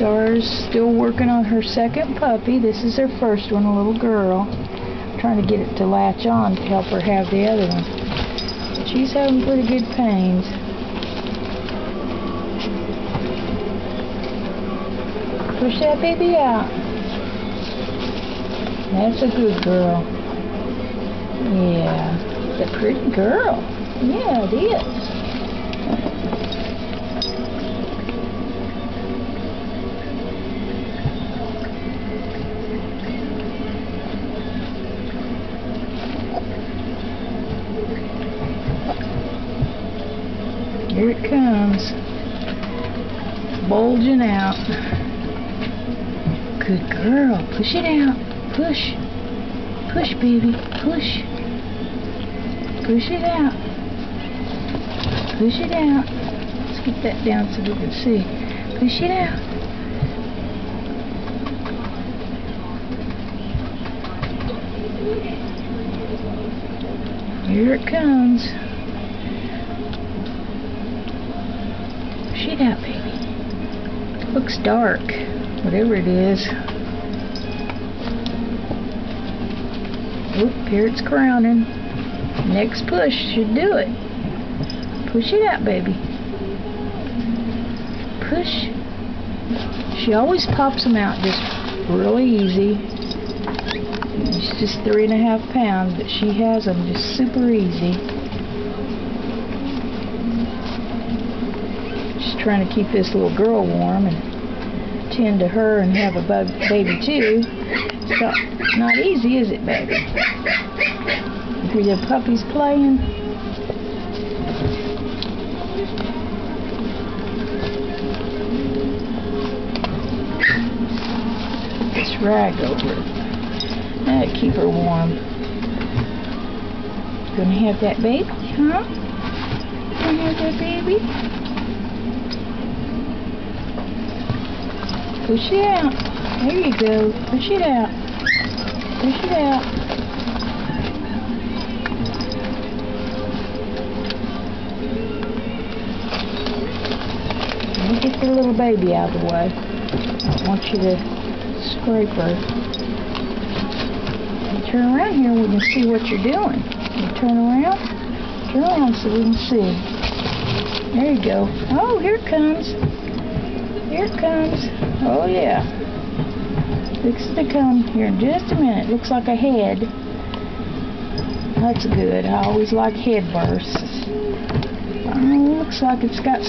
Star's still working on her second puppy. This is her first one, a little girl. I'm trying to get it to latch on to help her have the other one. But she's having pretty good pains. Push that baby out. That's a good girl. Yeah, it's a pretty girl. Yeah, it is. Here it comes. Bulging out. Good girl. Push it out. Push. Push, baby. Push. Push it out. Push it out. Let's get that down so we can see. Push it out. Here it comes. Push it out, baby. Looks dark. Whatever it is. Oop, here it's crowning. Next push should do it. Push it out, baby. Push. She always pops them out just really easy. She's just 3.5 pounds, but she has them just super easy. Just trying to keep this little girl warm and tend to her and have a baby too. It's not easy, is it, baby? You hear the puppies playing? This rag over it. That'll keep her warm. Gonna have that baby, huh? Gonna have that baby? Push it out. There you go. Push it out. Push it out. Let me get the little baby out of the way. I want you to scrape her. You turn around here, we can see what you're doing. You turn around. Turn around so we can see. There you go. Oh, here it comes. Here it comes. Oh, yeah. Fixing to come here in just a minute. Looks like a head. That's good. I always like head bursts. Looks like it's got some